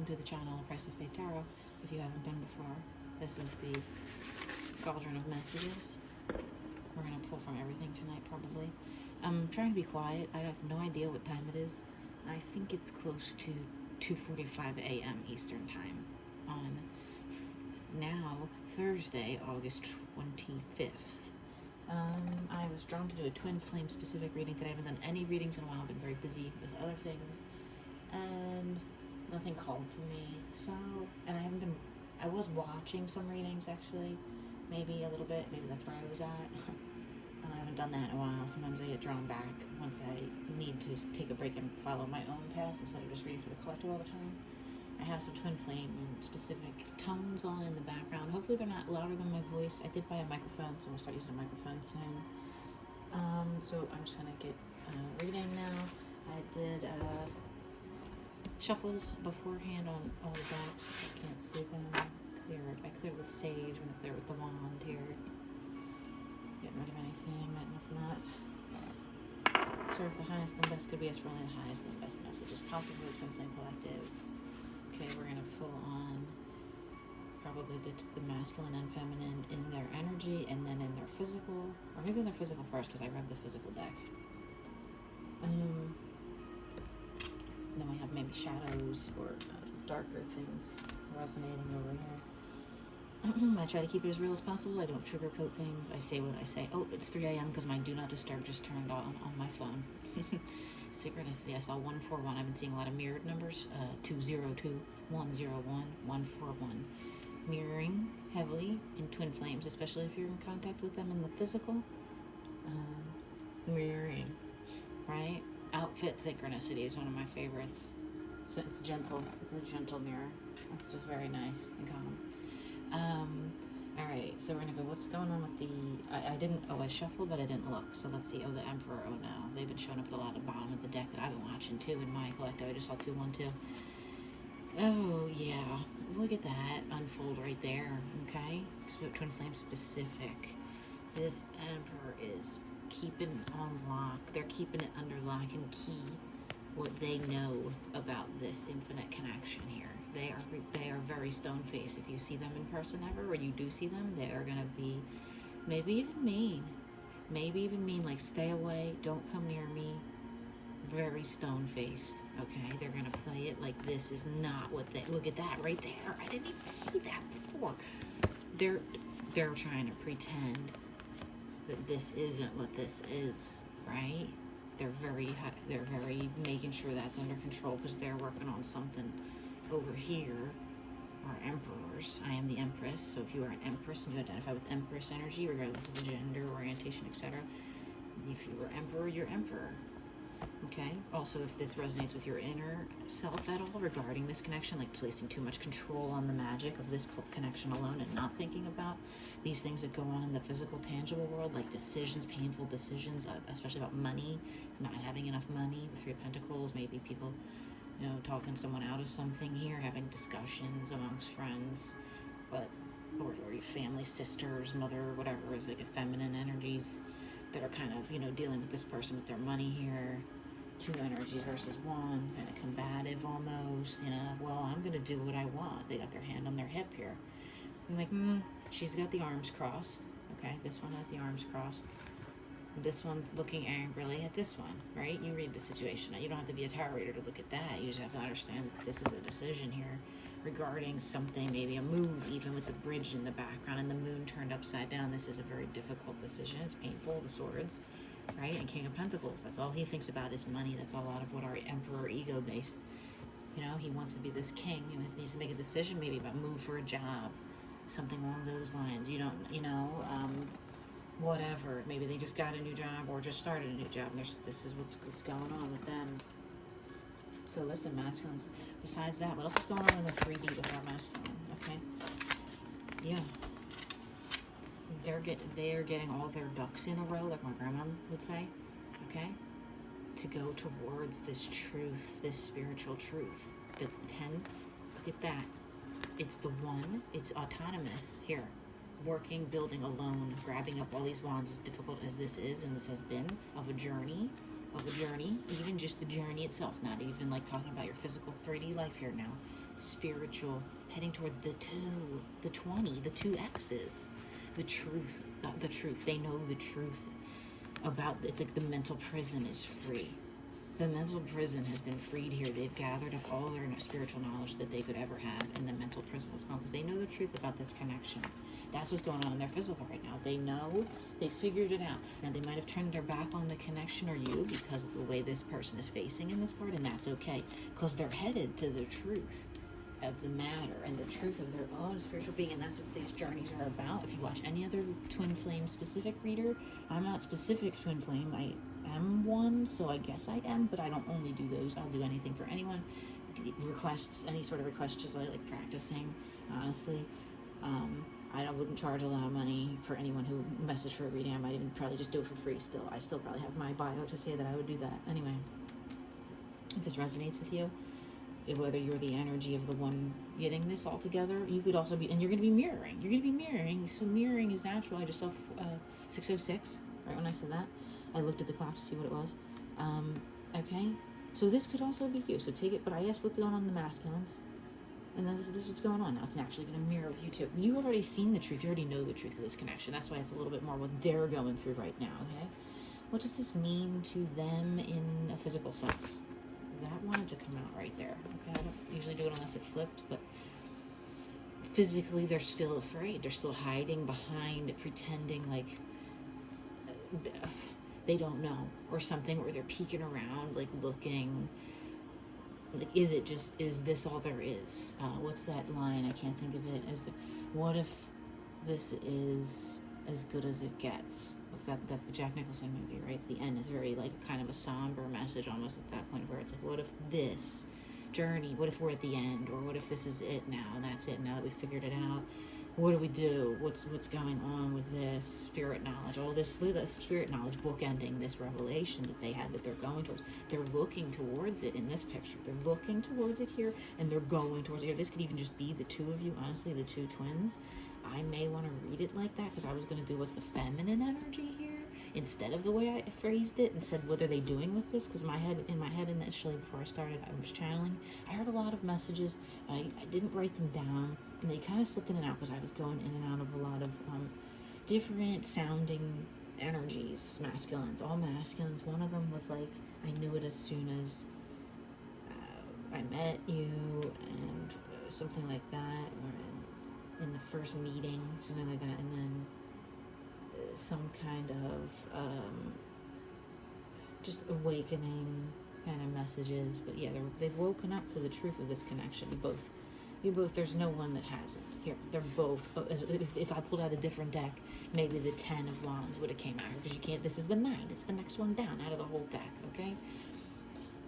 welcome to the channel, Price of Faith Tarot. If you haven't been before, this is the Cauldron of Messages. We're going to pull from everything tonight, probably. I'm trying to be quiet. I have no idea what time it is. I think it's close to 2:45 a.m. Eastern Time on now Thursday, August 25th. I was drawn to do a twin flame specific reading today. I haven't done any readings in a while. I've been very busy with other things, and nothing called to me. So, and I was watching some readings actually, maybe a little bit. Maybe that's where I was at. I haven't done that in a while. Sometimes I get drawn back once I need to take a break and follow my own path instead of just reading for the collective all the time. I have some twin flame specific tones on in the background. Hopefully they're not louder than my voice. I did buy a microphone, so we'll start using a microphone soon. So I'm just gonna get reading now. I did shuffles beforehand on all the backs. If I can't see them. I cleared with sage. I'm gonna clear with the wand here. Getting rid of anything that is not serve the highest and best could be as for only the highest and best messages possible with Twin Flame Collective. Okay, we're going to pull on probably the masculine and feminine in their energy and then in their physical, or maybe in their physical first because I read the physical deck. Then we have maybe shadows or darker things resonating over here. I try to keep it as real as possible. I don't sugarcoat things. I say what I say. Oh, it's 3 a.m. because my do not disturb just turned on my phone. Synchronicity. I saw 141. I've been seeing a lot of mirrored numbers. 202, 101, 141. Mirroring heavily in twin flames, especially if you're in contact with them in the physical. Mirroring, right? Outfit synchronicity is one of my favorites. So it's gentle. It's a gentle mirror. It's just very nice and calm. Alright, so we're gonna go, what's going on with the, I shuffled, but I didn't look, so let's see. Oh, the Emperor, oh no, they've been showing up a lot at the bottom of the deck that I've been watching too in my collective. I just saw 212. Oh, yeah, look at that unfold right there, okay? Twin Flame specific. This Emperor is keeping on lock. They're keeping it under lock and key what they know about this infinite connection here. They are very stone-faced. If you see them in person ever, or you do see them, they are gonna be maybe even mean, like stay away, don't come near me. Very stone-faced, okay? They're gonna play it like this is not what they, look at that right there. I didn't even see that before. They're trying to pretend that this isn't what this is, right? They're very making sure that's under control because they're working on something over here. Are emperors. I am the Empress, so if you are an Empress and you identify with Empress energy, regardless of gender, orientation, etc., if you were Emperor, you're Emperor. Okay? Also, if this resonates with your inner self at all regarding this connection, like placing too much control on the magic of this connection alone and not thinking about these things that go on in the physical, tangible world, like decisions, painful decisions, especially about money, not having enough money, the Three of Pentacles, maybe people, you know, talking someone out of something here, having discussions amongst friends, but, or your family, sisters, mother, whatever, is like a feminine energies that are kind of, you know, dealing with this person with their money here. 2 energies versus 1, kind of combative almost, you know, well, I'm gonna do what I want. They got their hand on their hip here. I'm like, she's got the arms crossed, okay? This one has the arms crossed. This one's looking angrily at this one, right? You read the situation. You don't have to be a tarot reader to look at that. You just have to understand that this is a decision here regarding something, maybe a move, even with the bridge in the background and the moon turned upside down. This is a very difficult decision. It's painful, the swords, right? And King of Pentacles, that's all he thinks about is money. That's a lot of what our Emperor ego based, you know, he wants to be this king. He needs to make a decision maybe about move for a job, something along those lines. You don't, you know, whatever. Maybe they just got a new job or just started a new job. And this is what's going on with them. So listen, masculines, besides that, what else is going on in the 3D with our masculine, okay? Yeah. They are getting all their ducks in a row, like my grandma would say, okay? To go towards this truth, this spiritual truth. That's the 10. Look at that. It's the 1. It's autonomous here. Working, building alone, grabbing up all these wands, as difficult as this is and this has been, of a journey, of a journey, even just the journey itself, not even like talking about your physical 3D life here now. Spiritual, heading towards the 2, the 20, the 2 X's. The truth, the truth. They know the truth about, it's like the mental prison is free. The mental prison has been freed here. They've gathered up all their spiritual knowledge that they could ever have, and the mental prison is gone because they know the truth about this connection. That's what's going on in their physical right now. They know, they figured it out. Now, they might have turned their back on the connection or you because of the way this person is facing in this card, and that's okay because they're headed to the truth of the matter and the truth of their own spiritual being, and that's what these journeys are about. If you watch any other twin flame specific reader, I'm not specific twin flame, I am one, so I guess I am, but I don't only do those. I'll do anything for anyone. Requests, any sort of request, just like practicing, honestly. I wouldn't charge a lot of money for anyone who messaged for a reading. I might even probably just do it for free still. I still probably have my bio to say that I would do that. Anyway, if this resonates with you, whether you're the energy of the one getting this all together, you could also be, and you're going to be mirroring. You're going to be mirroring. So mirroring is natural. I just saw 606, right when I said that. I looked at the clock to see what it was. Okay, so this could also be you. So take it, but I asked what's going on in the masculines. And then this is what's going on now. It's naturally going to mirror with you too. You've already seen the truth. You already know the truth of this connection. That's why it's a little bit more what they're going through right now, okay? What does this mean to them in a physical sense? That wanted to come out right there, okay? I don't usually do it unless it flipped, but physically they're still afraid. They're still hiding behind, pretending like they don't know or something, or they're peeking around, like looking. Like, is this all there is? What's that line? I can't think of it. What if this is as good as it gets? What's that? That's the Jack Nicholson movie, right? It's the end. It's very like kind of a somber message almost at that point, where it's like, what if this journey? What if we're at the end, or what if this is it now? And that's it. Now that we've figured it out, what do we do? What's going on with this spirit knowledge? All this spirit knowledge bookending this revelation that they had, that they're going towards. They're looking towards it in this picture. They're looking towards it here, and they're going towards it here. This could even just be the 2 of you, honestly, the 2 twins. I may want to read it like that because I was going to do what's the feminine energy here instead of the way I phrased it and said, what are they doing with this? Because in my head initially, before I started, I was channeling. I heard a lot of messages. I didn't write them down, and they kind of slipped in and out because I was going in and out of a lot of different sounding energies, masculines, all masculines. One of them was like, I knew it as soon as I met you, and something like that, or in the first meeting, something like that, and then some kind of just awakening kind of messages. But yeah, they've woken up to the truth of this connection. You both, there's no one that hasn't. Here, they're both, if I pulled out a different deck, maybe the 10 of Wands would have came out, because you can't, this is the 9, it's the next one down out of the whole deck, okay?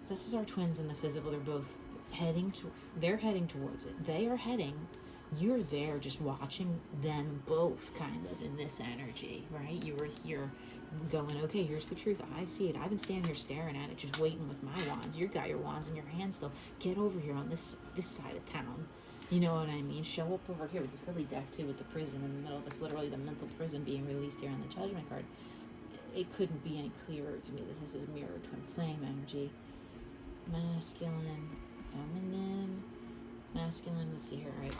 So this is our twins in the physical. They're both heading towards it. They are heading. You're there just watching them both kind of in this energy, right? You were here going, okay, here's the truth. I see it. I've been standing here staring at it, just waiting with my wands. You've got your wands in your hand still. Get over here on this side of town. You know what I mean? Show up over here with the Philly deck too, with the prison in the middle. That's literally the mental prison being released here on the Judgment card. It couldn't be any clearer to me that this is a mirror twin flame energy. Masculine, feminine, masculine. Let's see here, right?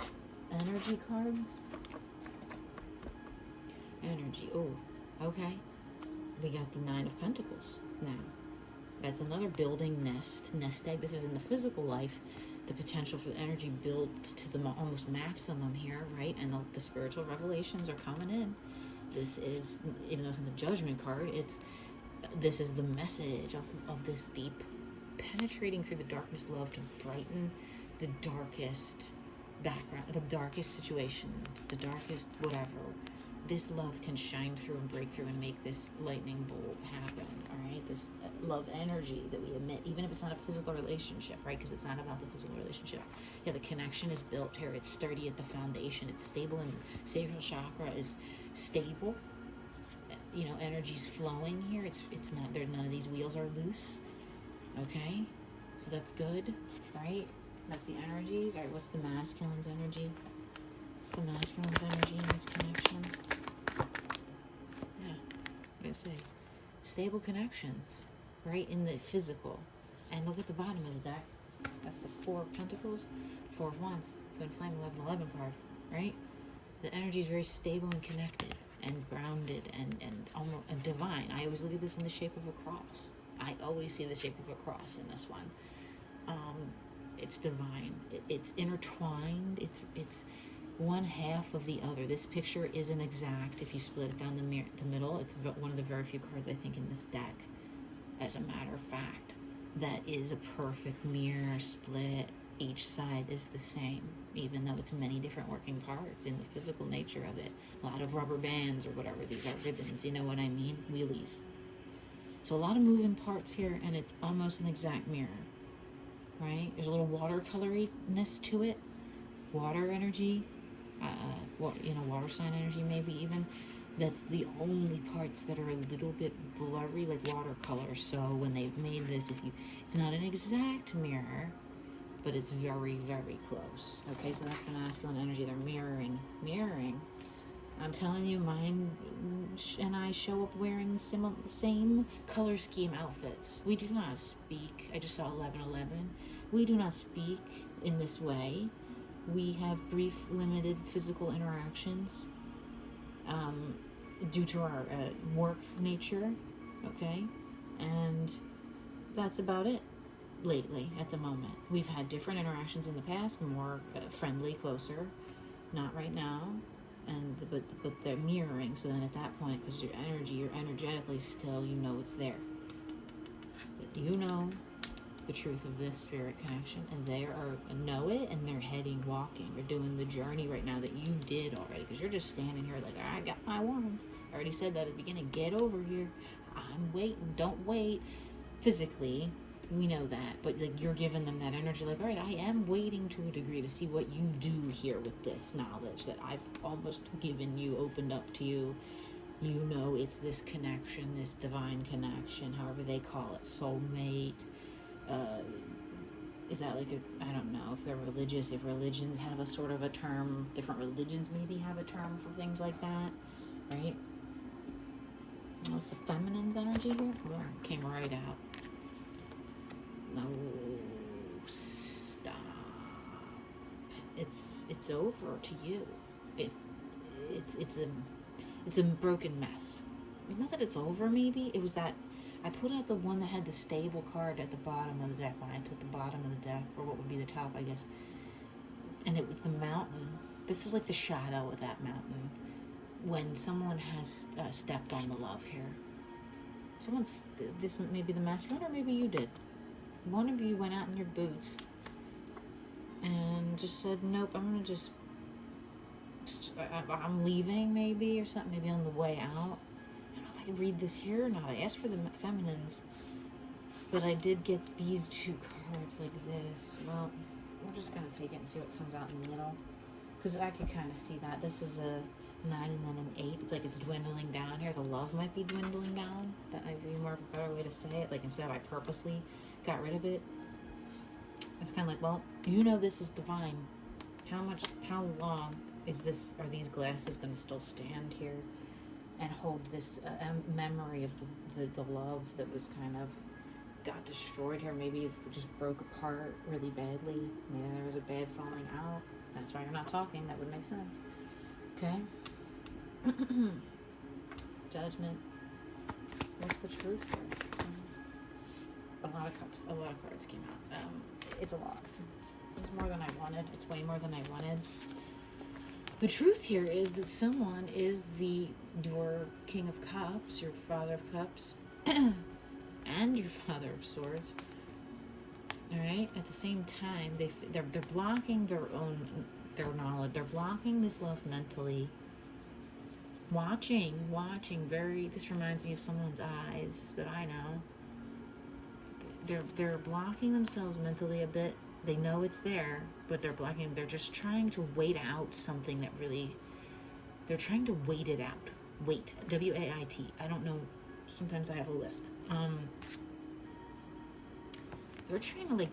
Energy card. Energy. Oh, okay. We got the 9 of Pentacles now. That's another building nest egg. This is in the physical life. The potential for the energy built to the almost maximum here, right? And the spiritual revelations are coming in. This is, even though it's in the Judgment card, this is the message of this deep penetrating through the darkness love to brighten the darkest background, the darkest situation, the darkest whatever. This love can shine through and break through and make this lightning bolt happen, all right? This love energy that we emit, even if it's not a physical relationship, right? Because it's not about the physical relationship. Yeah, the connection is built here. It's sturdy at the foundation. It's stable, and the sacral chakra is stable. You know, energy's flowing here. It's not, there's none of these wheels are loose, okay? So that's good, right? That's the energies. All right, what's the masculine's energy? What's the masculine's energy in this connection? Yeah, what did I say? Stable connections, right, in the physical. And look at the bottom of the deck. That's the Four of Pentacles, Four of Wands, Twin Flame, 1111 card, right? The energy is very stable and connected and grounded and almost and divine. I always look at this in the shape of a cross. I always see the shape of a cross in this one. It's divine. It's intertwined. It's one half of the other. This picture isn't exact. If you split it down the middle, it's one of the very few cards I think in this deck, as a matter of fact, that is a perfect mirror split. Each side is the same, even though it's many different working parts in the physical nature of it. A lot of rubber bands or whatever these are, ribbons, you know what I mean? Wheelies. So a lot of moving parts here, and it's almost an exact mirror, right? There's a little watercoloriness to it, water energy, water sign energy maybe even. That's the only parts that are a little bit blurry, like watercolor. So when they've made this, it's not an exact mirror, but it's very, very close. Okay, so that's the masculine energy. They're mirroring. I'm telling you, mine and I show up wearing same color scheme outfits. We do not speak. I just saw 1111. We do not speak in this way. We have brief, limited physical interactions due to our work nature, okay? And that's about it lately, at the moment. We've had different interactions in the past, more friendly, closer. Not right now. But they're mirroring, so then at that point, because you're energetically still, you know it's there. But you know the truth of this spirit connection, and they know it, and they're walking. They're doing the journey right now that you did already, because you're just standing here like, I got my wands. I already said that at the beginning. Get over here. I'm waiting. Don't wait. Physically, we know that, but like you're giving them that energy, like, all right, I am waiting to a degree to see what you do here with this knowledge that I've almost given you, opened up to you. You know, it's this connection, this divine connection, however they call it, soulmate. Is that like I don't know if they're religious, if religions have a sort of a term, different religions maybe have a term for things like that, right? What's the feminine's energy here? Well, it came right out. No, stop. It's over to you. It's a broken mess. Not that it's over, maybe. It was that I pulled out the one that had the stable card at the bottom of the deck when I took the bottom of the deck, or what would be the top, I guess. And it was the mountain. This is like the shadow of that mountain. When someone has stepped on the love here. This may be the masculine, or maybe you did. One of you went out in your boots and just said, nope, I'm leaving maybe, or something, maybe on the way out. I don't know if I can read this here or not. I asked for the feminines, but I did get these two cards like this. Well, we're just going to take it and see what comes out in the middle, because I could kind of see that. This is a 9 and then an 8. It's like it's dwindling down here. The love might be dwindling down. That might be more of a better way to say it. Like, instead of I purposely got rid of it, it's kind of like, well, you know this is divine. How long are these glasses going to still stand here and hold this memory of the love that was kind of got destroyed here? Maybe it just broke apart really badly. Maybe there was a bad falling out. That's why you're not talking. That would make sense. Okay. Judgment. What's the truth here? A lot of cards came out. It's a lot. It's more than I wanted. It's way more than I wanted. The truth here is that someone is your King of Cups, your Father of Cups, and your Father of Swords. All right. At the same time, they're blocking their knowledge. They're blocking this love mentally. Watching. This reminds me of someone's eyes that I know. They're blocking themselves mentally a bit. They know it's there, but they're blocking. They're just trying to wait out something that really. They're trying to wait it out. Wait. W-A-I-T. I don't know. Sometimes I have a lisp. They're trying to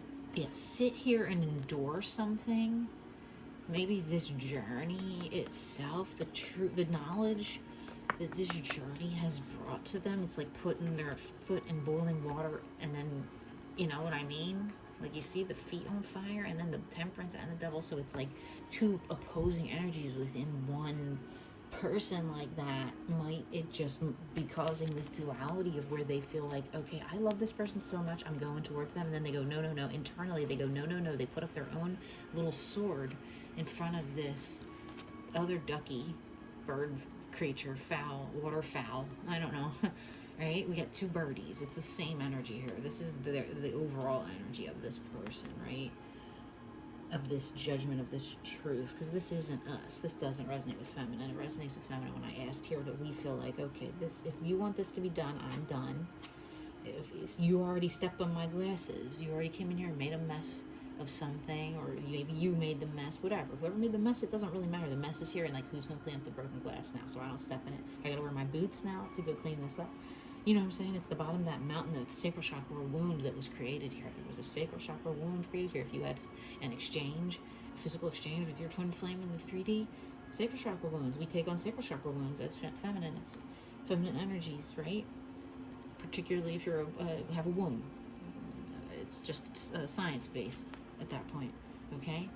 sit here and endure something. Maybe this journey itself, the knowledge that this journey has brought to them. It's like putting their foot in boiling water and then, you know what I mean? Like you see the feet on fire and then the temperance and the devil. So it's like two opposing energies within one person. Like that might it just be causing this duality of where they feel like, okay, I love this person so much, I'm going towards them, and then they go no no no. Internally they go no no no. They put up their own little sword in front of this other ducky bird creature, fowl, waterfowl, I don't know. Right, we got two birdies. It's the same energy here. This is the overall energy of this person, right? Of this judgment, of this truth, because this isn't us. This doesn't resonate with feminine. It resonates with feminine. When I asked here that we feel like, okay, this, if you want this to be done, I'm done. If you already stepped on my glasses, you already came in here and made a mess of something, or maybe you made the mess, whatever. Whoever made the mess, it doesn't really matter. The mess is here, and like, who's gonna clean up the broken glass now? So I don't step in it. I gotta wear my boots now to go clean this up. You know what I'm saying? It's the bottom of that mountain, the sacral chakra wound that was created here. There was a sacral chakra wound created here. If you had an exchange, physical exchange with your twin flame in the 3D, sacral chakra wounds. We take on sacral chakra wounds as feminine. It's feminine energies, right? Particularly if you're have a womb. It's just science-based at that point, okay?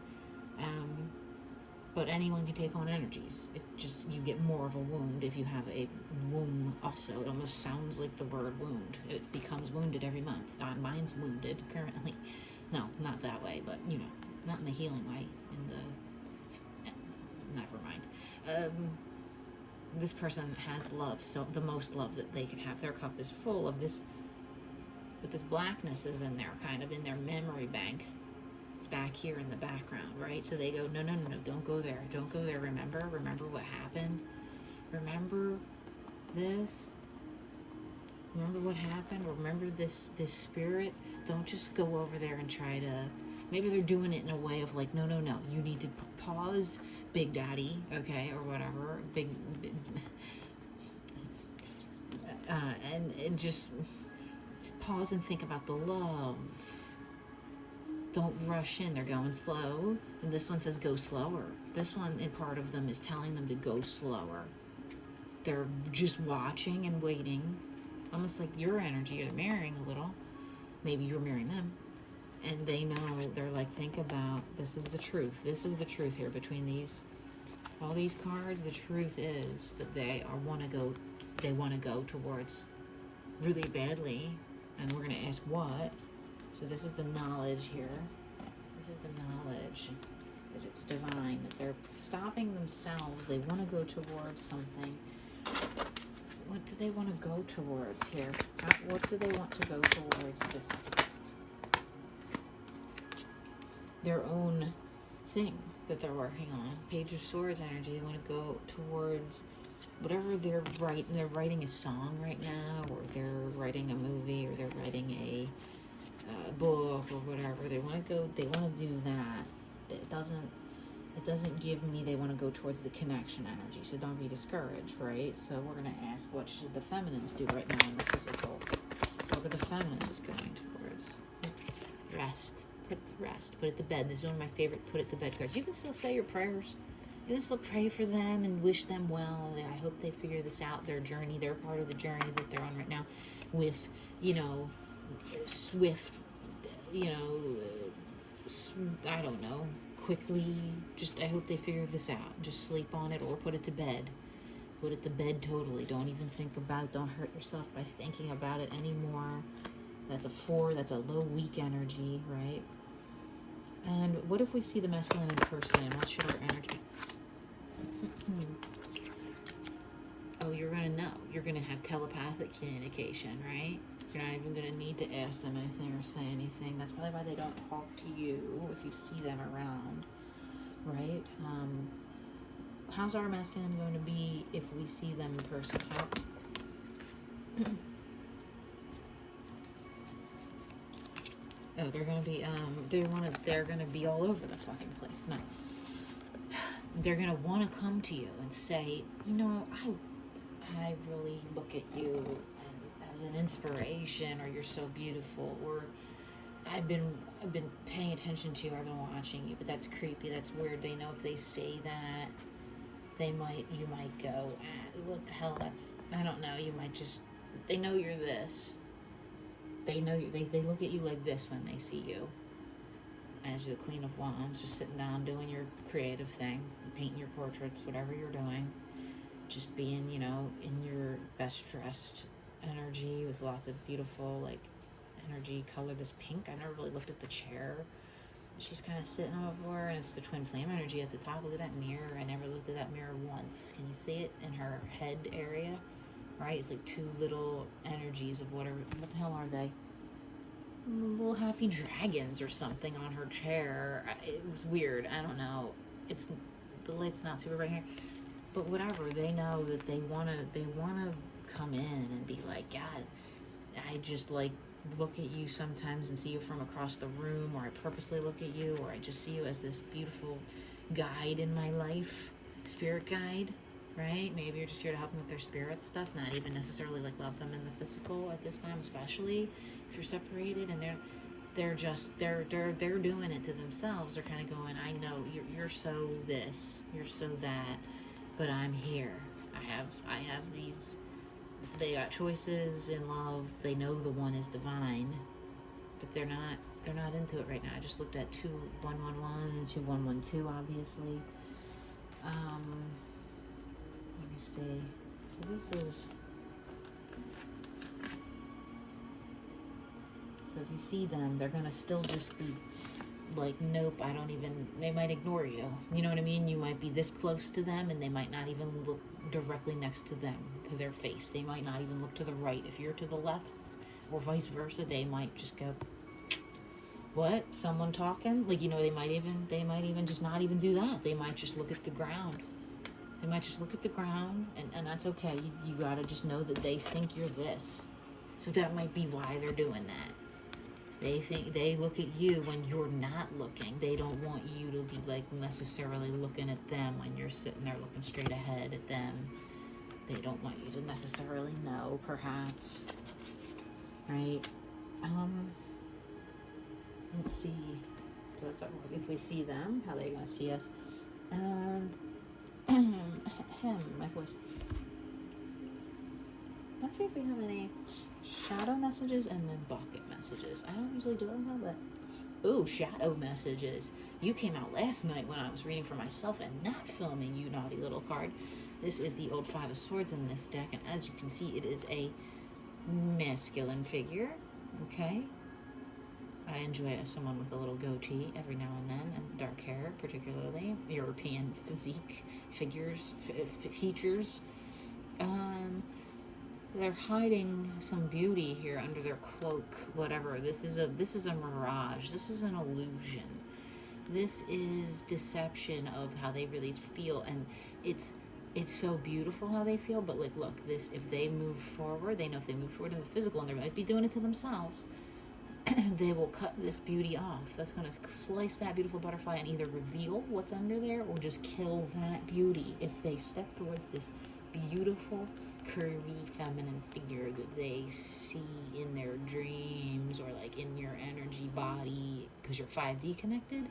But anyone can take on energies. It just, you get more of a wound if you have a womb also. It almost sounds like the word wound. It becomes wounded every month. Mine's wounded currently. No, not that way, but, you know, not in the healing way. Never mind. This person has love, so the most love that they could have. Their cup is full of this, but this blackness is in there, kind of in their memory bank. Back here in the background, right? So they go, no, no, no, no, don't go there. Don't go there. Remember what happened. Remember this. Remember what happened. Remember this spirit. Don't just go over there and try to. Maybe they're doing it in a way of like, no, no, no. You need to pause, Big Daddy, okay, or whatever. Big and just pause and think about the love. Don't rush in. They're going slow. And this one says go slower. This one, in part of them, is telling them to go slower. They're just watching and waiting. Almost like your energy. You're mirroring a little. Maybe you're mirroring them. And they know, they're like, think about, this is the truth. This is the truth here between these, all these cards. The truth is that they want to go towards really badly. And we're going to ask what. So this is the knowledge here. This is the knowledge that it's divine, that they're stopping themselves. They want to go towards something. What do they want to go towards here? What do they want to go towards? This, their own thing that they're working on. Page of Swords energy. They want to go towards whatever they're writing. They're writing a song right now, or they're writing a movie, or they're writing a book or whatever. They want to go, they want to do that. It doesn't give me they want to go towards the connection energy, so don't be discouraged, right? So we're going to ask, what should the feminines do right now in the physical? What are the feminines going towards? Rest. Put it to rest. Put it to bed. This is one of my favorite put it to bed cards. You can still say your prayers. You can still pray for them and wish them well. I hope they figure this out, their journey. They're part of the journey that they're on right now with, you know, swift, you know, I don't know, quickly. Just, I hope they figure this out. Just sleep on it or put it to bed. Put it to bed totally. Don't even think about it. Don't hurt yourself by thinking about it anymore. That's a 4. That's a low, weak energy, right? And what if we see the masculine in person? What should our energy? Oh, you're going to know. You're going to have telepathic communication, right? You're not even going to need to ask them anything or say anything. That's probably why they don't talk to you if you see them around, right? How's our masculine going to be if we see them in person? How? Oh, they're going to be, they're going to be all over the fucking place. No. They're going to want to come to you and say, you know, I really look at you as an inspiration, or you're so beautiful, or I've been paying attention to you, I've been watching you, but that's creepy, that's weird. They know if they say that, you might go, what the hell, I don't know, you might just, they know you're this. They know you, they look at you like this when they see you. As you're the Queen of Wands, just sitting down doing your creative thing, painting your portraits, whatever you're doing. Just being, in your best dressed energy with lots of beautiful, energy color. This pink, I never really looked at the chair she's kind of sitting over, and it's the twin flame energy at the top. Look at that mirror. I never looked at that mirror once. Can you see it in her head area? Right? It's like two little energies of what the hell are they? Little happy dragons or something on her chair. It was weird. I don't know. The light's not super bright here. But whatever, they know that they wanna come in and be like, God, I just look at you sometimes and see you from across the room, or I purposely look at you, or I just see you as this beautiful guide in my life, spirit guide, right? Maybe you're just here to help them with their spirit stuff, not even necessarily love them in the physical at this time, especially if you're separated, and they're doing it to themselves. They're kind of going, I know you're so this, you're so that, but I'm here. I have these. They got choices in love. They know the one is divine, but they're not into it right now. I just looked at 2111 and 2112, obviously. Let me see. So this is. So if you see them, they're gonna still just be nope, they might ignore you. You know what I mean? You might be this close to them and they might not even look directly next to them, to their face. They might not even look to the right. If you're to the left, or vice versa, they might just go, what? Someone talking? They might even just not even do that. They might just look at the ground. They might just look at the ground, and that's okay. You gotta just know that they think you're this. So that might be why they're doing that. They look at you when you're not looking. They don't want you to be necessarily looking at them when you're sitting there looking straight ahead at them. They don't want you to necessarily know, perhaps. Right? Let's see. So that's if we see them, how they're gonna see us. My voice. Let's see if we have any shadow messages and then bucket messages. I don't usually do them, but ooh, shadow messages. You came out last night when I was reading for myself and not filming, you naughty little card. This is the old Five of Swords in this deck, and as you can see, it is a masculine figure. Okay, I enjoy someone with a little goatee every now and then, and dark hair, particularly European physique features. They're hiding some beauty here under their cloak, whatever. This is a mirage. This is an illusion. This is deception of how they really feel, and it's so beautiful how they feel, but look, if they move forward, they know if they move forward in the physical, and they might be doing it to themselves, they will cut this beauty off. That's going to slice that beautiful butterfly and either reveal what's under there or just kill that beauty if they step towards this beautiful, curvy, feminine figure that they see in their dreams or in your energy body, because you're 5D connected.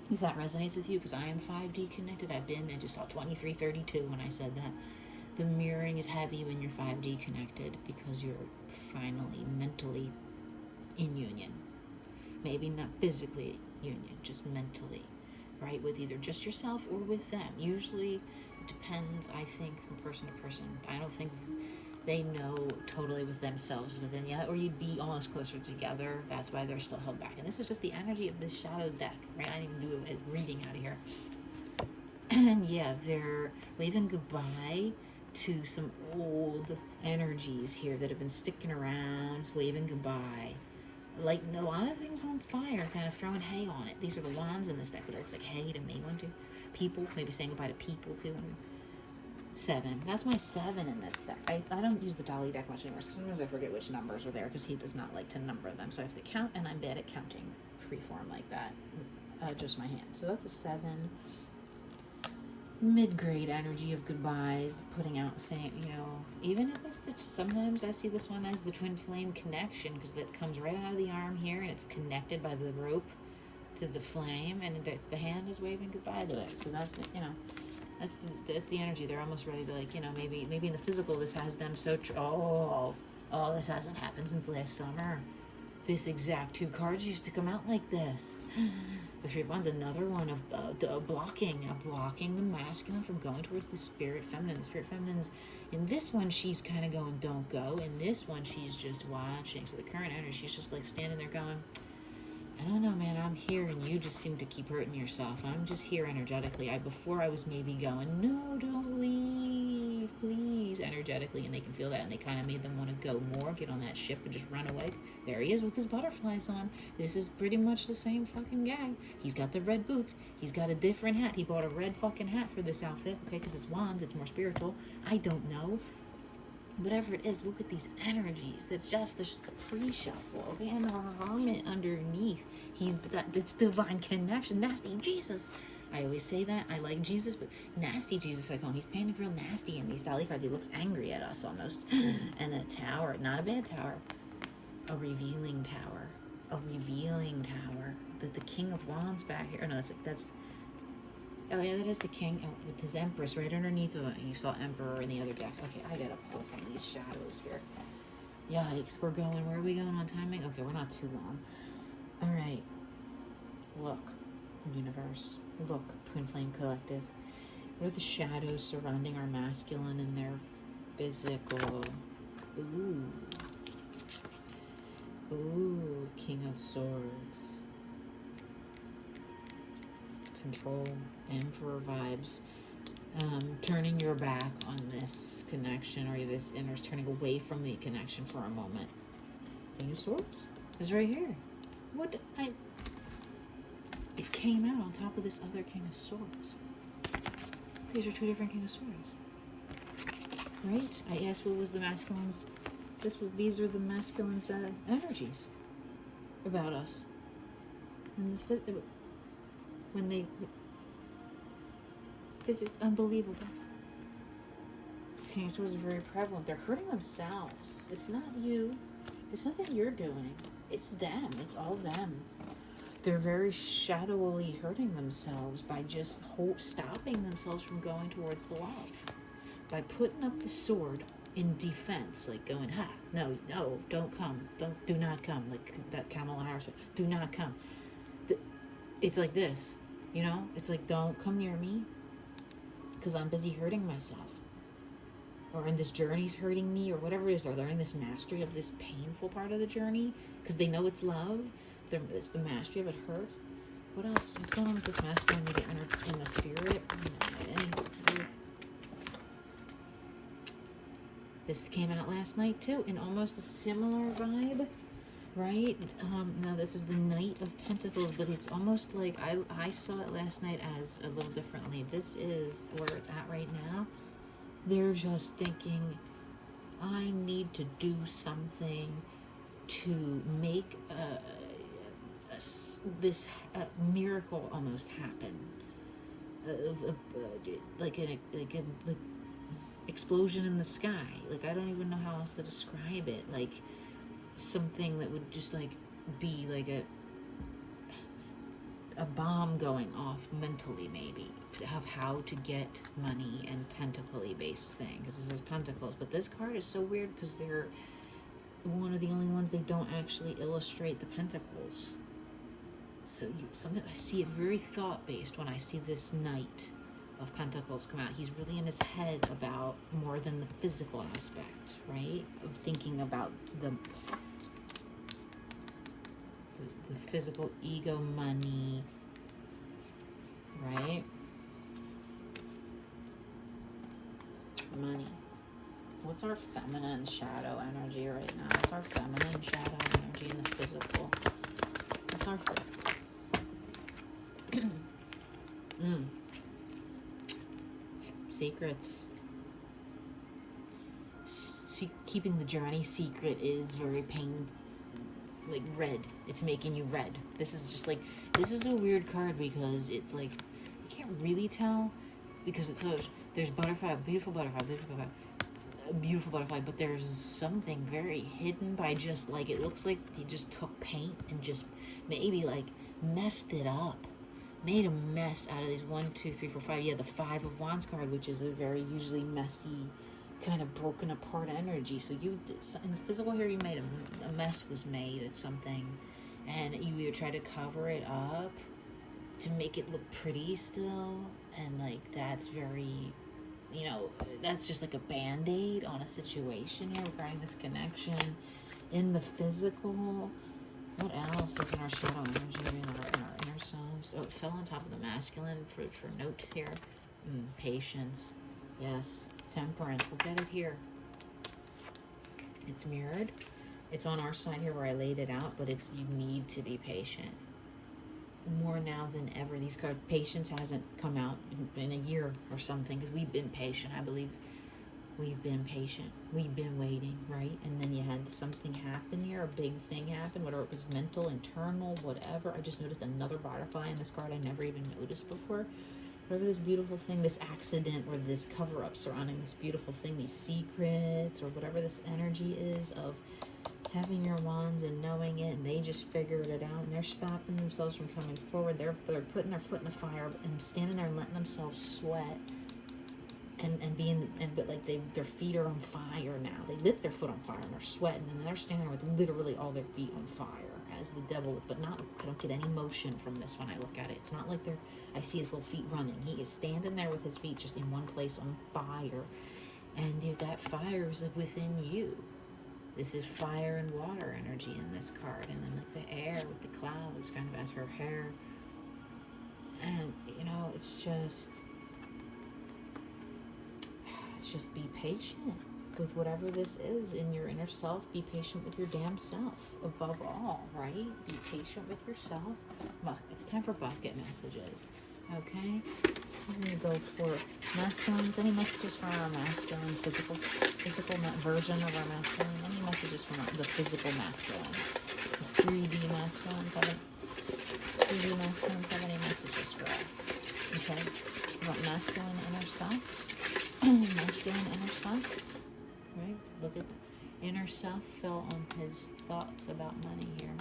If that resonates with you, because I am 5D connected. I just saw 2332 when I said that. The mirroring is heavy when you're 5D connected, because you're finally mentally in union. Maybe not physically union, just mentally, right? With either just yourself or with them. Usually it depends, I think, from person to person. I don't think they know totally with themselves within yet, or you'd be almost closer together. That's why they're still held back. And this is just the energy of this shadow deck, right? I didn't even do a reading out of here. And yeah, they're waving goodbye to some old energies here that have been sticking around, waving goodbye. A lot of things on fire, kind of throwing hay on it. These are the wands in this deck, but it's hay to me, 1, 2. People, maybe saying goodbye to people too. 7. That's my 7 in this deck. I don't use the Dolly deck much anymore, so sometimes I forget which numbers are there because he does not like to number them. So I have to count, and I'm bad at counting freeform like that with just my hands. So that's a 7. Mid-grade energy of goodbyes, putting out, saying, even if it's sometimes I see this one as the twin flame connection, because that comes right out of the arm here, and it's connected by the rope to the flame, and the hand is waving goodbye to it. So that's, you know, that's the energy. They're almost ready to, like, you know, maybe in the physical this has them so this hasn't happened since last summer. This exact 2 cards used to come out like this. The 3 of Wands, another one of blocking the masculine from going towards the spirit feminine. The spirit feminine's, in this one, she's kind of going, don't go. In this one, she's just watching. So the current energy, she's just like standing there going, I don't know, man, I'm here, and you just seem to keep hurting yourself. I'm just here energetically. Before I was maybe going, no, don't leave, please, energetically, and they can feel that, and they kind of made them want to go more, get on that ship and just run away. There he is with his butterflies on. This is pretty much the same fucking guy. He's got the red boots. He's got a different hat. He bought a red fucking hat for this outfit, okay, because it's wands, it's more spiritual. I don't know. Whatever it is, look at these energies. That's just the pre-shuffle, okay? And our hermit underneath. That's divine connection. Nasty Jesus. I always say that. I like Jesus, but nasty Jesus, I call him. He's painted real nasty in these Dali cards. He looks angry at us almost. And the tower, not a bad tower. A revealing tower. A revealing tower. The King of Wands back here. Oh, no, that's oh yeah, that is the king with his empress right underneath of it. You saw emperor in the other deck. Okay, I gotta pull from these shadows here. Yikes, we're going. Where are we going on timing? Okay, we're not too long. All right. Look, universe. Look, Twin Flame Collective. What are the shadows surrounding our masculine and their physical? Ooh. Ooh, King of Swords. Control, Emperor vibes. Turning your back on this connection, or this inner, turning away from the connection for a moment. King of Swords is right here. It came out on top of this other King of Swords. These are 2 different King of Swords. Right? I asked what was the masculine's, these are the masculine's energies about us. And this is unbelievable. This King of Swords is very prevalent. They're hurting themselves. It's not you. It's nothing you're doing. It's them. It's all them. They're very shadowily hurting themselves by just stopping themselves from going towards the love. By putting up the sword in defense, like going, no, don't come. Do not come. Like that Kamala Harris, do not come. It's like this, you know? It's like, don't come near me because I'm busy hurting myself. Or in this journey's hurting me, or whatever it is. They're learning this mastery of this painful part of the journey because they know it's love. It's the mastery of it hurts. What else? What's going on with this masculine in the spirit? This came out last night too, in almost a similar vibe, right? Now this is the Knight of Pentacles, but it's almost like I saw it last night as a little differently. This is where it's at right now. They're just thinking, I need to do something to make this miracle almost happen, like explosion in the sky. Like, I don't even know how else to describe it. Like something that would just like be like a bomb going off mentally, maybe, of how to get money and pentacle-y based thing, because this is pentacles. But this card is so weird because they're one of the only ones they don't actually illustrate the pentacles. So I see it very thought-based when I see this Knight of Pentacles come out. He's really in his head about more than the physical aspect, right? Of thinking about the physical ego, money, right? Money. What's our feminine shadow energy right now? What's our feminine shadow energy in the physical? What's our secrets. Keeping the journey secret is very like red. It's making you red. This is just like, this is a weird card because it's like, you can't really tell because it's so, there's butterfly, beautiful butterfly, but there's something very hidden by just like, it looks like he just took paint and just maybe like messed it up. Made a mess out of these 1, 2, 3, 4, 5. Yeah, the 5 of Wands card, which is a very usually messy, kind of broken apart energy. So you, in the physical here, you made a mess was made of something, and you either try to cover it up to make it look pretty still, and like that's very, you know, that's just like a band-aid on a situation here regarding this connection. In the physical, what else is in our shadow energy, in our inner selves? Oh, it fell on top of the masculine for note here. Patience. Yes. Temperance. Look at it here. It's mirrored. It's on our side here where I laid it out, but it's, you need to be patient. More now than ever. These cards, patience hasn't come out in a year or something, because we've been patient. I believe we've been patient. We've been waiting, right? And then you had something happen here, a big thing happen, whether it was mental, internal, whatever. I just noticed another butterfly in this card I never even noticed before. Whatever this beautiful thing, this accident or this cover-up surrounding this beautiful thing, these secrets or whatever this energy is of having your wands and knowing it, and they just figured it out, and they're stopping themselves from coming forward. They're putting their foot in the fire and standing there and letting themselves sweat. But like their feet are on fire now. They lit their foot on fire and they're sweating, and they're standing there with literally all their feet on fire as the devil. But not, I don't get any motion from this when I look at it. It's not like I see his little feet running. He is standing there with his feet just in one place on fire, and that fire is within you. This is fire and water energy in this card, and then like the air with the clouds, kind of as her hair, and it's just be patient with whatever this is in your inner self. Be patient with your damn self above all, right? Be patient with yourself. It's time for bucket messages, okay? I'm gonna go for masculines. Any messages for our masculine physical version of our masculine? Any messages from the physical masculines? The 3D masculines have any messages for us? Okay, we want masculine inner self. Masculine inner self, right? Look at inner self fell on his thoughts about money here,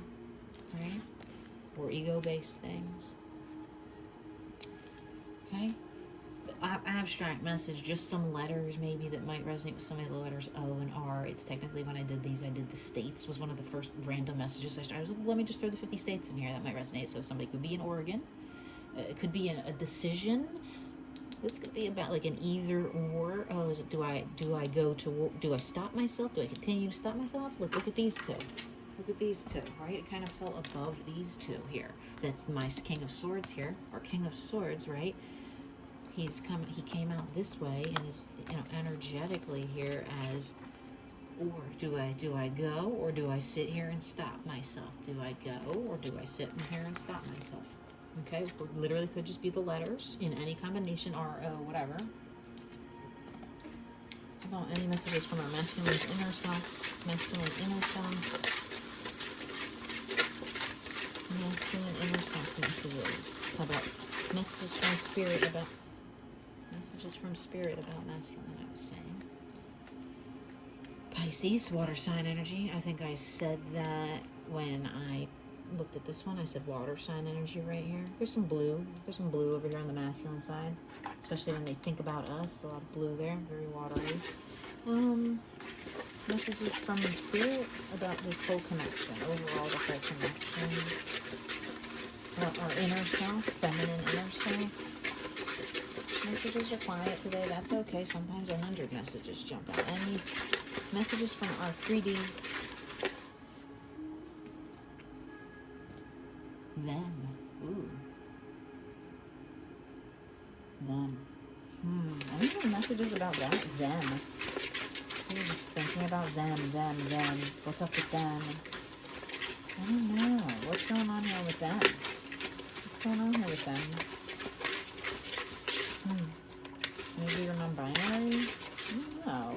right? Or ego-based things. Okay, abstract message, just some letters maybe that might resonate with some of the letters O and R. It's technically, when I did these, I did the states, was one of the first random messages I started. I was like, let me just throw the 50 states in here, that might resonate. So somebody could be in Oregon, it could be a decision. This could be about like an either or. Oh, is it, do I stop myself? Do I continue to stop myself? Look at these two. Look at these two, right? It kind of fell above these two here. That's my King of Swords here, or King of Swords, right? He came out this way and is, energetically here as, or do I go, or do I sit here and stop myself? Do I go, or do I sit in here and stop myself? Okay, literally could just be the letters in any combination, R, O, whatever. How about any messages from our masculine inner self? Masculine inner self. Masculine inner self messages. How about messages from spirit about masculine, I was saying. Pisces, water sign energy. I think I said that when I looked at this one. I said water sign energy right here. There's some blue over here on the masculine side, especially when they think about us. A lot of blue there, very watery. Messages from the spirit about this whole connection, overall the whole connection. Our inner self, feminine inner self. Messages are quiet today. That's okay. Sometimes 100 messages jump out. Any messages from our 3D? Them. Ooh. Them. Any messages about that? Them. You're just thinking about them. What's up with them? I don't know. What's going on here with them? What's going on here with them? Maybe you're non-binary? No.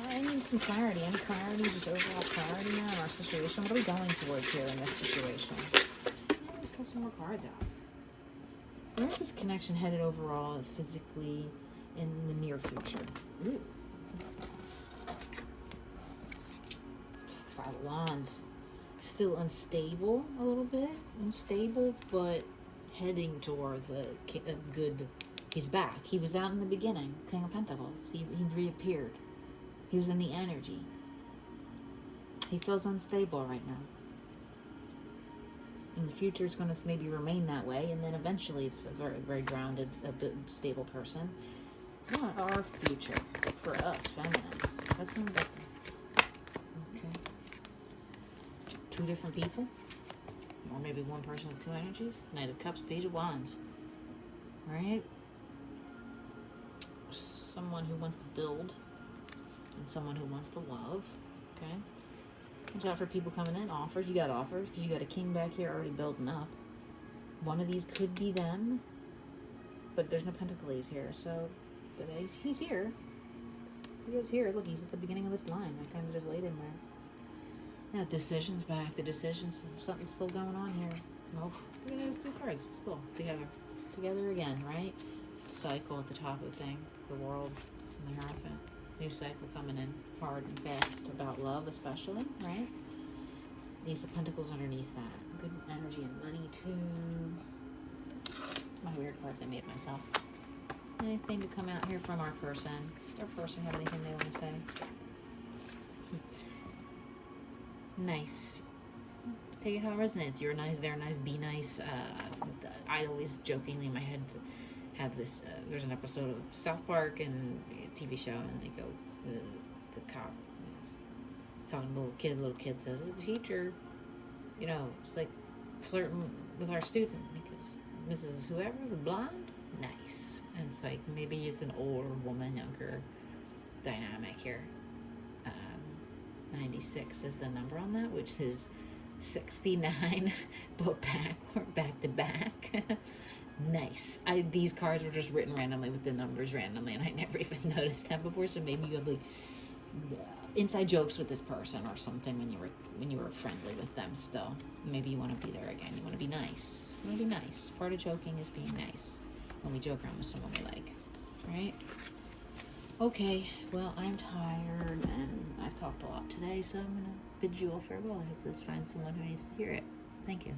I need some clarity. Any clarity? Just overall clarity here in our situation? What are we going towards here in this situation? Pull some more cards out. Where's this connection headed overall, physically, in the near future? Ooh. 5 of Wands. Still unstable a little bit. Unstable, but heading towards a good... He's back. He was out in the beginning. King of Pentacles. He reappeared. He was in the energy. He feels unstable right now. And the future is going to maybe remain that way, and then eventually it's a very, very grounded, a bit stable person. What our future for us feminines? That sounds like... Okay. Two different people? Or maybe one person with two energies? Knight of Cups, Page of Wands. Right? Someone who wants to build and someone who wants to love. Okay? Watch out for people coming in. Offers. You got offers because you got a king back here already building up. One of these could be them, but there's no pentacles here, so but he's here. He is here. Look, he's at the beginning of this line. I kind of just laid him there. Yeah, decisions back. The decisions. Something's still going on here. Nope. Look at those two cards. Still together. Together again, right? Cycle at the top of the thing. The world and the Hierophant. New cycle coming in hard and fast about love, especially, right? Ace of Pentacles underneath that. Good energy and money, too. My weird cards I made myself. Anything to come out here from our person? Does our person have anything they want to say? Nice. Take it how it resonates. You're nice, they're nice, be nice. I always jokingly in my head have this, there's an episode of South Park and a TV show, and they go, the cop is talking to a little kid says, the teacher, you know, it's like flirting with our student because Mrs. Whoever, the blonde, nice. And it's like, maybe it's an older woman, younger dynamic here. 96 is the number on that, which is 69, but back to back. Nice. These cards were just written randomly with the numbers randomly, and I never even noticed that before. So maybe you have like inside jokes with this person or something when you were friendly with them. Still, maybe you want to be there again. You want to be nice. You want to be nice. Part of joking is being nice when we joke around with someone we like, right? Okay. Well, I'm tired and I've talked a lot today, so I'm gonna bid you all farewell. I hope this finds someone who needs to hear it. Thank you.